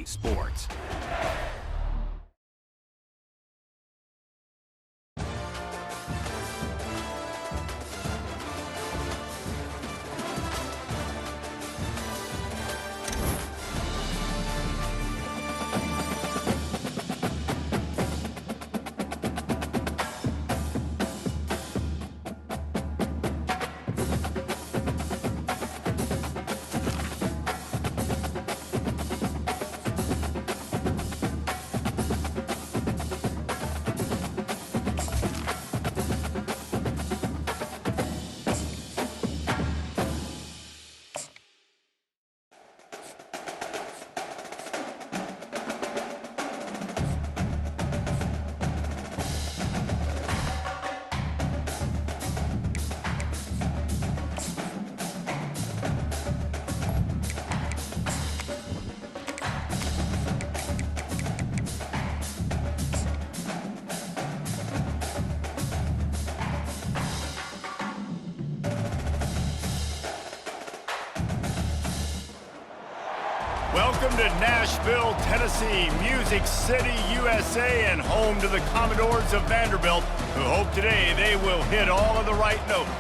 Sports. Welcome to Nashville, Tennessee, Music City, USA, and home to the Commodores of Vanderbilt, who hope today they will hit all of the right notes.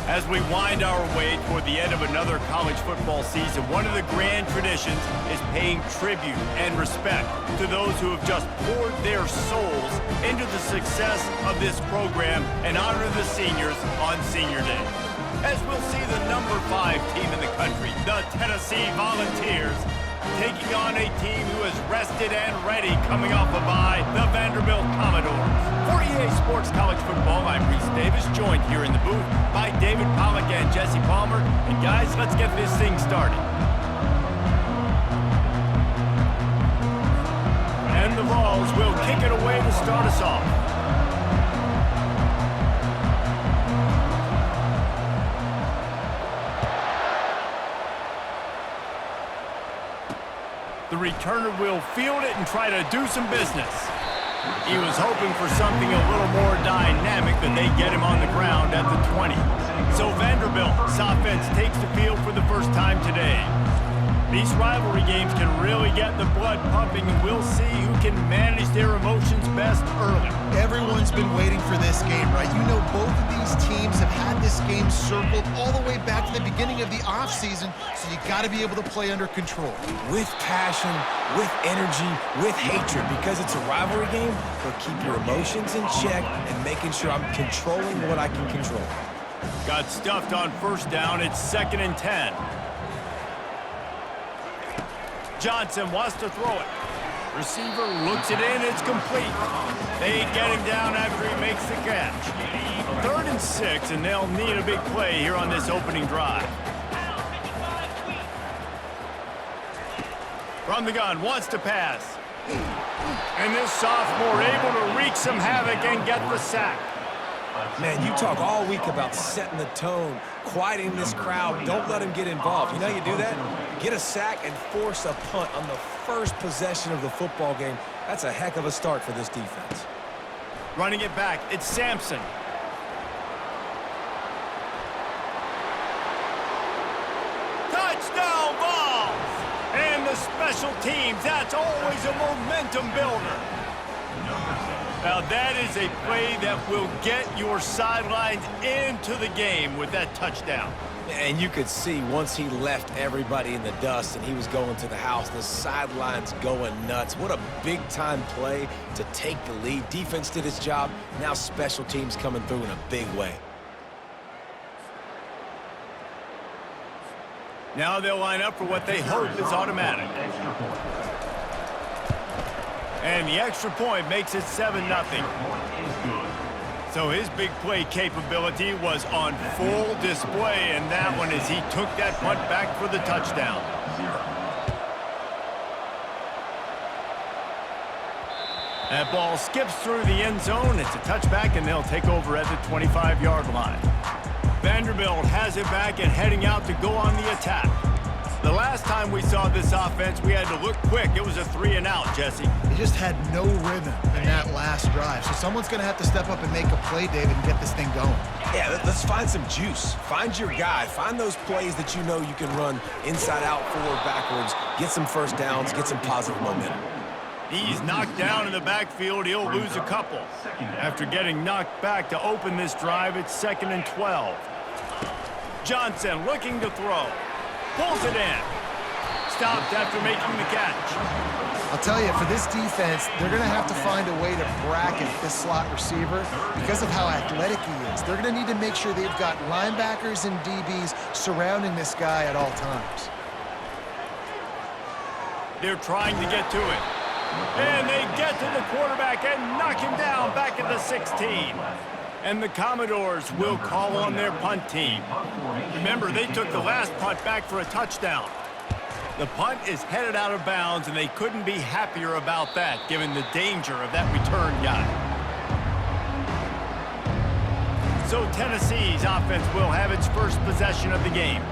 As we wind our way toward the end of another college football season, one of the grand traditions is paying tribute and respect to those who have just poured their souls into the success of this program and honor the seniors on Senior Day. As we'll see the number 5 team in the country, the Tennessee Volunteers, taking on a team who is rested and ready coming off a bye, the Vanderbilt Commodores. For EA Sports College Football, I'm Reese Davis, joined here in the booth by David Pollack and Jesse Palmer. And guys, let's get this thing started. And the Vols will kick it away to start us off. The returner will field it and try to do some business. He was hoping for something a little more dynamic, but they get him on the ground at the 20. So Vanderbilt's offense takes the field for the first time today. These rivalry games can really get the blood pumping, and we'll see who can manage their emotions best early. Everyone's been waiting for this game, right? You know, both of these teams have had this game circled all the way back to the beginning of the offseason, so you got to be able to play under control. With passion, with energy, with hatred, because it's a rivalry game, but keep your emotions in check and making sure I'm controlling what I can control. Got stuffed on first down. It's 2nd and 10. Johnson wants to throw it. Receiver looks it in. It's complete. They get him down after he makes the catch. 3rd and 6, and they'll need a big play here on this opening drive. From the gun, wants to pass. And this sophomore able to wreak some havoc and get the sack. Man, you talk all week about setting the tone, quieting this crowd. Don't let them get involved. You know how you do that? Get a sack and force a punt on the first possession of the football game. That's a heck of a start for this defense. Running it back, it's Sampson. Touchdown Vols! And the special teams, that's always a momentum builder. Now that is a play that will get your sidelines into the game with that touchdown. And you could see once he left everybody in the dust and he was going to the house, the sidelines going nuts. What a big-time play to take the lead. Defense did its job. Now special teams coming through in a big way. Now they'll line up for what they hope is automatic. And the extra point makes it 7-0. So his big play capability was on full display, and that one as he took that punt back for the touchdown. That ball skips through the end zone. It's a touchback, and they'll take over at the 25-yard line. Vanderbilt has it back and heading out to go on the attack. The last time we saw this offense, we had to look quick. It was a 3-and-out, Jesse. They just had no rhythm in that last drive. So someone's going to have to step up and make a play, David, and get this thing going. Yeah, let's find some juice. Find your guy. Find those plays that you know you can run inside out, forward, backwards, get some first downs, get some positive momentum. He's knocked down in the backfield. He'll lose a couple. After getting knocked back to open this drive, it's 2nd and 12. Johnson looking to throw. Pulls it in. Stopped after making the catch. I'll tell you, for this defense, they're going to have to find a way to bracket this slot receiver because of how athletic he is. They're going to need to make sure they've got linebackers and DBs surrounding this guy at all times. They're trying to get to it. And they get to the quarterback and knock him down back at the 16. And the Commodores will call on their punt team. Remember, they took the last punt back for a touchdown. The punt is headed out of bounds, and they couldn't be happier about that, given the danger of that return guy. So Tennessee's offense will have its first possession of the game.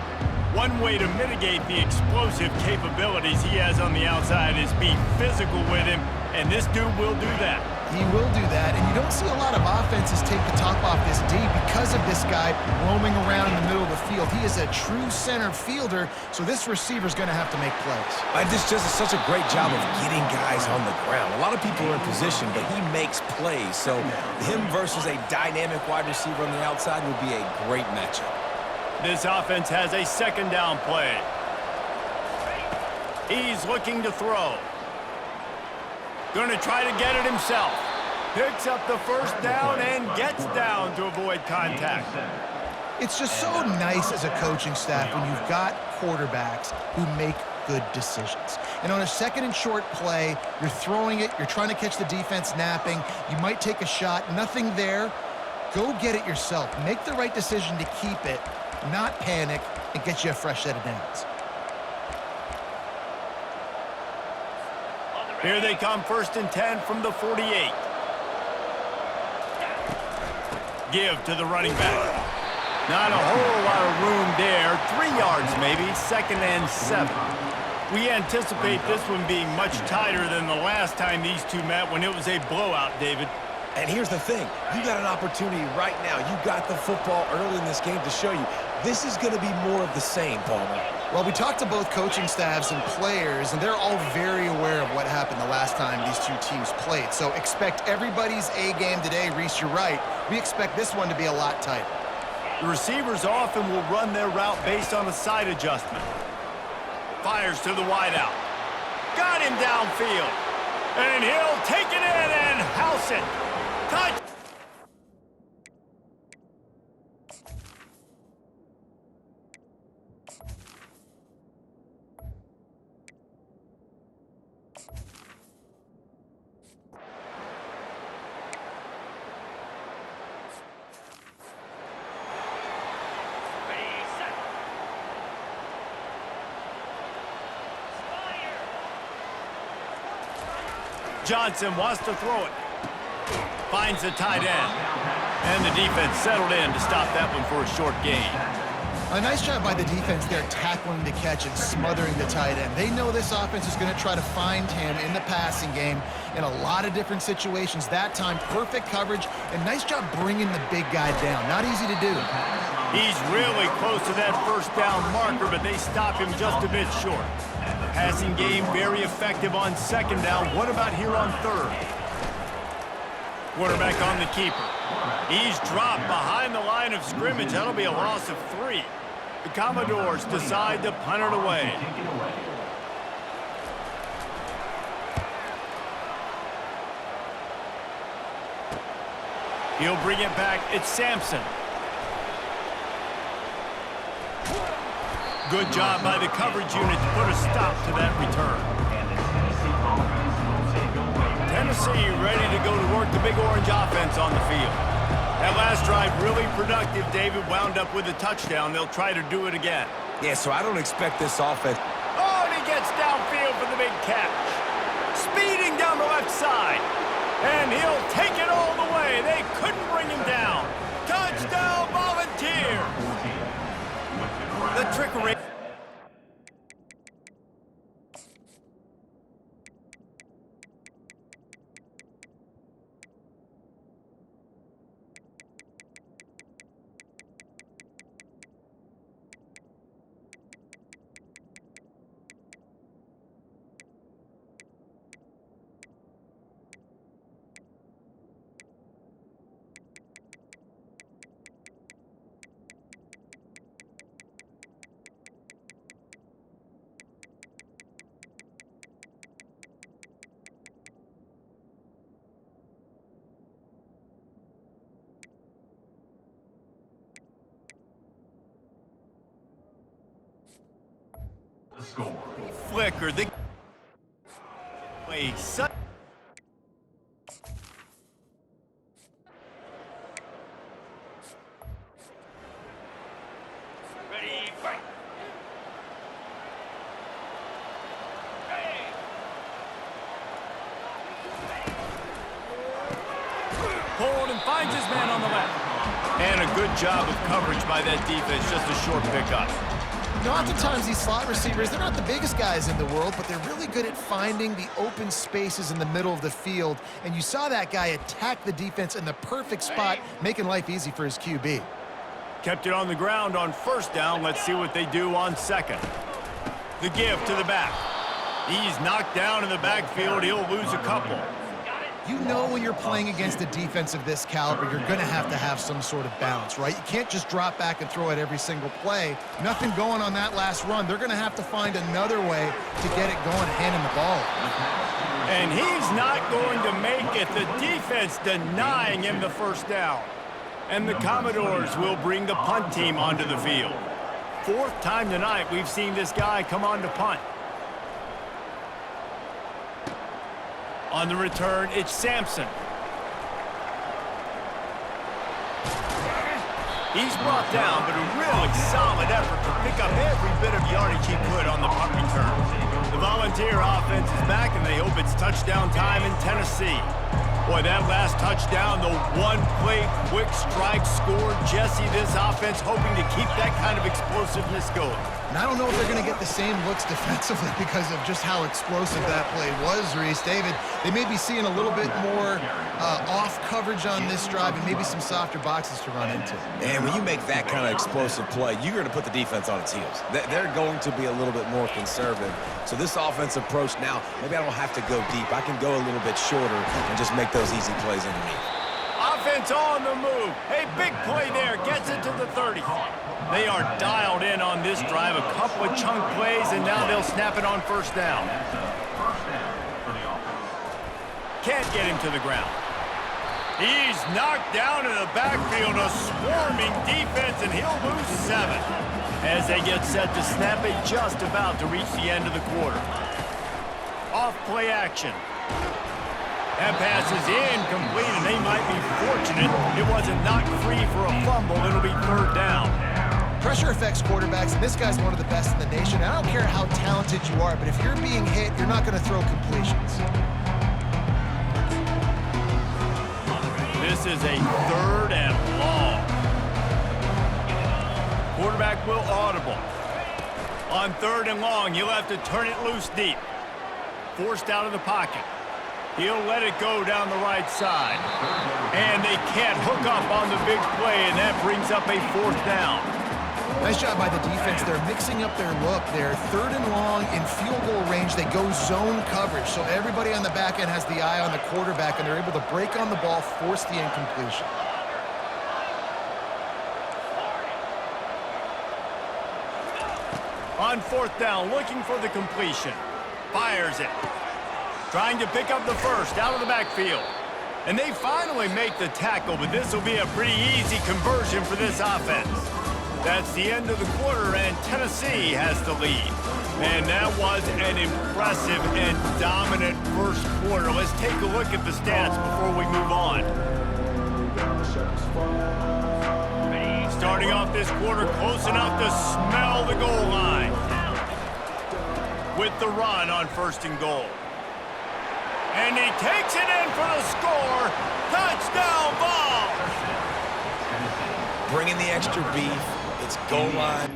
One way to mitigate the explosive capabilities he has on the outside is be physical with him, and this dude will do that. He will do that, and you don't see a lot of offenses take the top off this D because of this guy roaming around in the middle of the field. He is a true center fielder, so this receiver's going to have to make plays. This just is such a great job of getting guys on the ground. A lot of people are in position, but he makes plays, so him versus a dynamic wide receiver on the outside would be a great matchup. This offense has a 2nd down play. He's looking to throw. Going to try to get it himself. Picks up the first down and gets down to avoid contact. It's just so nice as a coaching staff when you've got quarterbacks who make good decisions. And on a 2nd and short play, you're throwing it, you're trying to catch the defense napping, you might take a shot, nothing there. Go get it yourself. Make the right decision to keep it, not panic, and get you a fresh set of downs. Here they come, 1st and 10 from the 48. Give to the running back. Not a whole lot of room there. 3 yards maybe, 2nd and 7. We anticipate this one being much tighter than the last time these two met when it was a blowout, David. And here's the thing. You got an opportunity right now. You got the football early in this game to show you. This is going to be more of the same, Palmer. Well, we talked to both coaching staffs and players, and they're all very aware of what happened the last time these two teams played. So expect everybody's A game today. Reese, you're right. We expect this one to be a lot tighter. The receivers often will run their route based on a side adjustment. Fires to the wideout. Got him downfield. And he'll take it in and house it. Touch. Johnson wants to throw it. Finds the tight end. And the defense settled in to stop that one for a short gain. A nice job by the defense there, tackling the catch and smothering the tight end. They know this offense is going to try to find him in the passing game in a lot of different situations. That time, perfect coverage, and nice job bringing the big guy down. Not easy to do. He's really close to that first down marker, but they stop him just a bit short. Passing game very effective on 2nd down. What about here on 3rd? Quarterback on the keeper. He's dropped behind the line of scrimmage. That'll be a loss of 3. The Commodores decide to punt it away. He'll bring it back. It's Sampson. Good job by the coverage unit to put a stop to that return. Tennessee ready to go to work the Big Orange offense on the field. That last drive really productive. David wound up with a touchdown. They'll try to do it again. Yeah, so I don't expect this offense. Oh, and he gets downfield for the big catch. Speeding down the left side. And he'll take it all the way. They couldn't bring him down. Touchdown, Volunteers. The trickery. Flicker. The Ready, fight. Hold and finds his man on the left. And a good job of coverage by that defense. Just a short pickup. You know, oftentimes these slot receivers, they're not the biggest guys in the world, but they're really good at finding the open spaces in the middle of the field. And you saw that guy attack the defense in the perfect spot, making life easy for his QB. Kept it on the ground on first down. Let's see what they do on second. The give to the back. He's knocked down in the backfield. He'll lose a couple. You know when you're playing against a defense of this caliber, you're going to have some sort of balance, right? You can't just drop back and throw it every single play. Nothing going on that last run. They're going to have to find another way to get it going and hand him the ball. And he's not going to make it. The defense denying him the first down. And the Commodores will bring the punt team onto the field. Fourth time tonight we've seen this guy come on to punt. On the return, it's Sampson. He's brought down, but a really solid effort to pick up every bit of yardage he could on the punt return. The Volunteer offense is back, and they hope it's touchdown time in Tennessee. Boy, that last touchdown, the one-play quick strike score. Jesse, this offense hoping to keep that kind of explosiveness going. And I don't know if they're going to get the same looks defensively because of just how explosive that play was, Reese. David, they may be seeing a little bit more off coverage on this drive and maybe some softer boxes to run into. And when you make that kind of explosive play, you're going to put the defense on its heels. They're going to be a little bit more conservative. So this offensive approach now, maybe I don't have to go deep. I can go a little bit shorter and just make those easy plays underneath. Offense on the move. Hey, big play there. Gets it to the 30. They are dialed in on this drive. A couple of chunk plays, and now they'll snap it on first down. Can't get him to the ground. He's knocked down in the backfield. A swarming defense, and he'll lose 7. As they get set to snap it just about to reach the end of the quarter. Off play action. That pass is incomplete, and they might be fortunate it wasn't knocked free for a fumble. It'll be third down. Pressure affects quarterbacks, and this guy's one of the best in the nation. I don't care how talented you are, but if you're being hit, you're not going to throw completions. This is a third and long. Quarterback will audible. On third and long, he'll have to turn it loose deep. Forced out of the pocket. He'll let it go down the right side. And they can't hook up on the big play, and that brings up a fourth down. Nice job by the defense. They're mixing up their look. They're third and long in field goal range. They go zone coverage, so everybody on the back end has the eye on the quarterback, and they're able to break on the ball, force the incompletion. On fourth down, looking for the completion. Fires it. Trying to pick up the first out of the backfield. And they finally make the tackle, but this will be a pretty easy conversion for this offense. That's the end of the quarter, and Tennessee has the lead. And that was an impressive and dominant first quarter. Let's take a look at the stats before we move on. Starting off this quarter, close enough to smell the goal line. With the run on first and goal. And he takes it in for the score. Touchdown ball. Bringing the extra beef. It's goal line.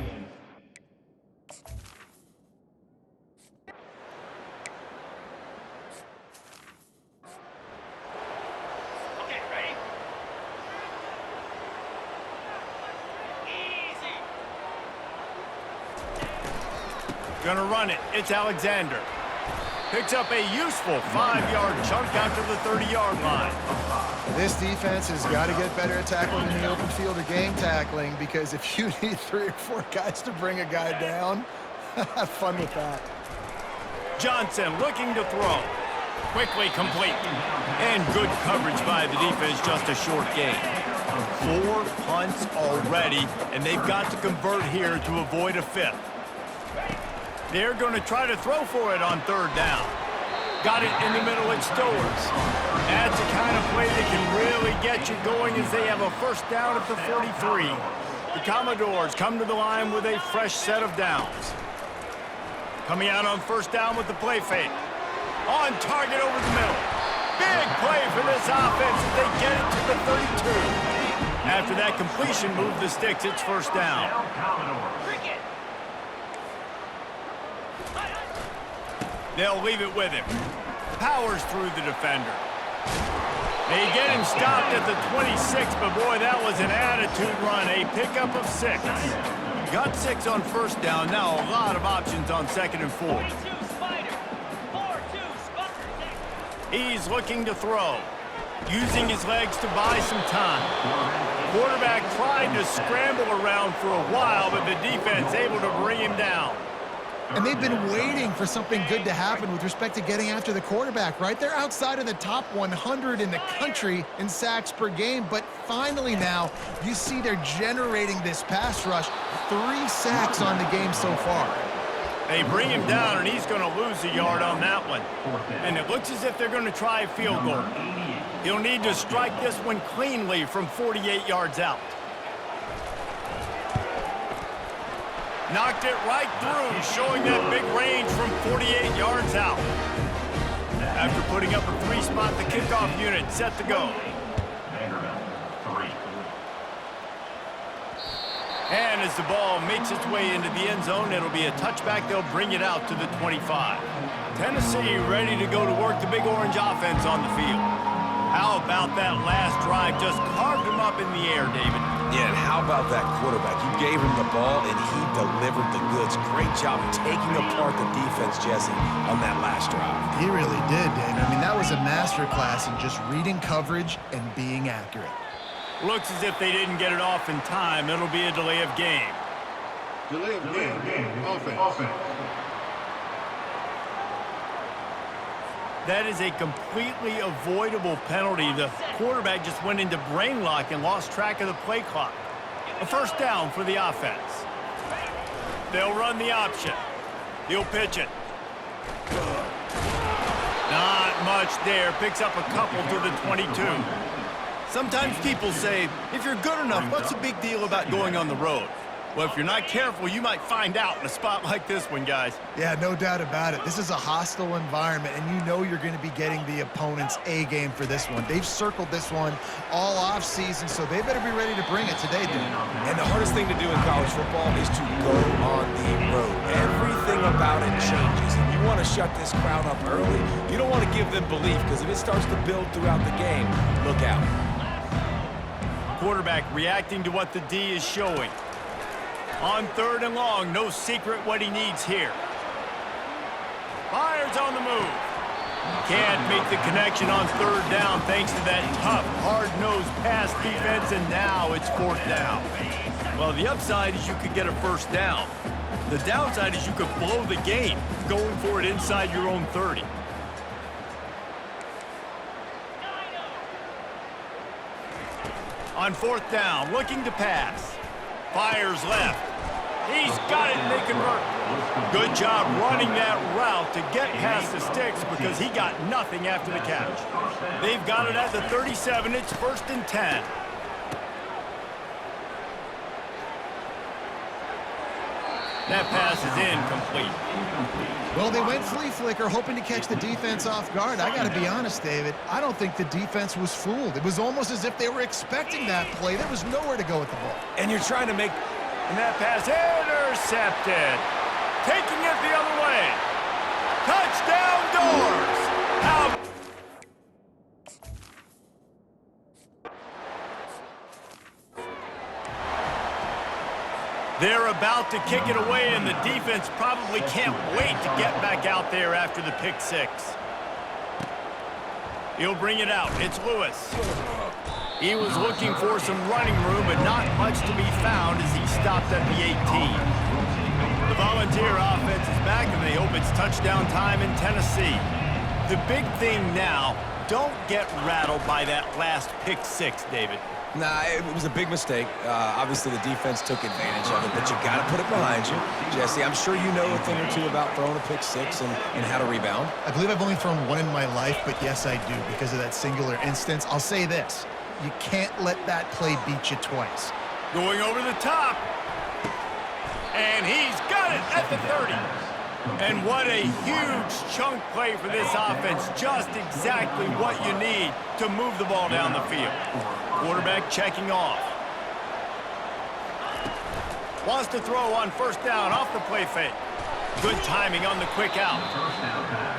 Okay, ready? Easy. Gonna run it. It's Alexander. Picks up a useful 5-yard chunk out to the 30-yard line. This defense has got to get better at tackling in the open field or game tackling, because if you need 3 or 4 guys to bring a guy down, have fun with that. Johnson looking to throw. Quickly complete. And good coverage by the defense, just a short gain. 4 punts already, and they've got to convert here to avoid a 5th. They're going to try to throw for it on third down. Got it in the middle at Stowers. That's the kind of play that can really get you going as they have a first down at the 43. The Commodores come to the line with a fresh set of downs. Coming out on first down with the play fake. On target over the middle. Big play for this offense as they get it to the 32. After that completion, move the sticks. It's first down. They'll leave it with him. Powers through the defender. They get him stopped at the 26, but boy, that was an attitude run. A pickup of 6. Got 6 on first down. Now a lot of options on 2nd and 4. He's looking to throw. Using his legs to buy some time. Quarterback tried to scramble around for a while, but the defense able to bring him down. And they've been waiting for something good to happen with respect to getting after the quarterback, right? They're outside of the top 100 in the country in sacks per game, but finally now you see they're generating this pass rush. 3 sacks on the game so far. They bring him down, and he's going to lose a yard on that one. And it looks as if they're going to try a field goal. He'll need to strike this one cleanly from 48 yards out. Knocked it right through, showing that big range from 48 yards out. After putting up a 3-spot, the kickoff unit set to go. And as the ball makes its way into the end zone, it'll be a touchback. They'll bring it out to the 25. Tennessee ready to go to work the Big Orange offense on the field. How about that last drive? Just carved him up in the air, David. Yeah, and how about that quarterback? You gave him the ball, and he delivered the goods. Great job taking apart the defense, Jesse, on that last drive. He really did, Dave. I mean, that was a masterclass in just reading coverage and being accurate. Looks as if they didn't get it off in time. It'll be a delay of game. Delay of game. Offense. That is a completely avoidable penalty. The quarterback just went into brain lock and lost track of the play clock. A first down for the offense. They'll run the option. He'll pitch it. Not much there. Picks up a couple to the 22. Sometimes people say, if you're good enough, what's the big deal about going on the road? Well, if you're not careful, you might find out in a spot like this one, guys. Yeah, no doubt about it. This is a hostile environment, and you know you're going to be getting the opponent's A game for this one. They've circled this one all offseason, so they better be ready to bring it today, dude. And the hardest thing to do in college football is to go on the road. Everything about it changes. And you want to shut this crowd up early. You don't want to give them belief, because if it starts to build throughout the game, look out. Quarterback reacting to what the D is showing. On 3rd and long, no secret what he needs here. Fires on the move. Can't make the connection on 3rd down thanks to that tough, hard-nosed pass defense, and now it's 4th down. Well, the upside is you could get a first down. The downside is you could blow the game going for it inside your own 30. On 4th down, looking to pass. Fires left. He's got it, and they convert. Good job running that route to get past the sticks because he got nothing after the catch. They've got it at the 37. It's 1st and 10. That pass is incomplete. Well, they went flea flicker, hoping to catch the defense off guard. I got to be honest, David. I don't think the defense was fooled. It was almost as if they were expecting that play. There was nowhere to go with the ball. And you're trying to make... And that pass intercepted. Taking it the other way. Touchdown Doors. How... They're about to kick it away, and the defense probably can't wait to get back out there after the pick 6. He'll bring it out. It's Lewis. He was looking for some running room, but not much to be found as he stopped at the 18. The Volunteer offense is back, and they hope it's touchdown time in Tennessee. The big thing now, don't get rattled by that last pick 6, David. Nah, it was a big mistake. Obviously, the defense took advantage of it, but you got to put it behind you. Jesse, I'm sure you know a thing or two about throwing a pick six and how to rebound. I believe I've only thrown one in my life, but yes, I do, because of that singular instance. I'll say this. You can't let that play beat you twice. Going over the top. And he's got it at the 30. And what a huge chunk play for this offense. Just exactly what you need to move the ball down the field. Quarterback checking off. Wants to throw on first down off the play fake. Good timing on the quick out.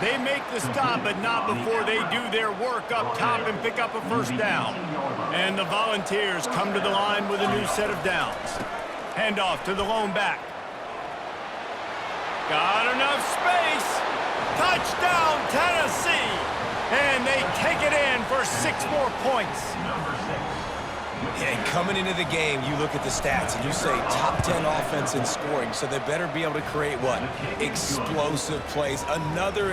They make the stop, but not before they do their work up top and pick up a first down. And the Volunteers come to the line with a new set of downs. Handoff to the lone back. Got enough space. Touchdown, Tennessee. And they take it in for 6 more points. And coming into the game, you look at the stats and you say top 10 offense in scoring, so they better be able to create what? Explosive plays. Another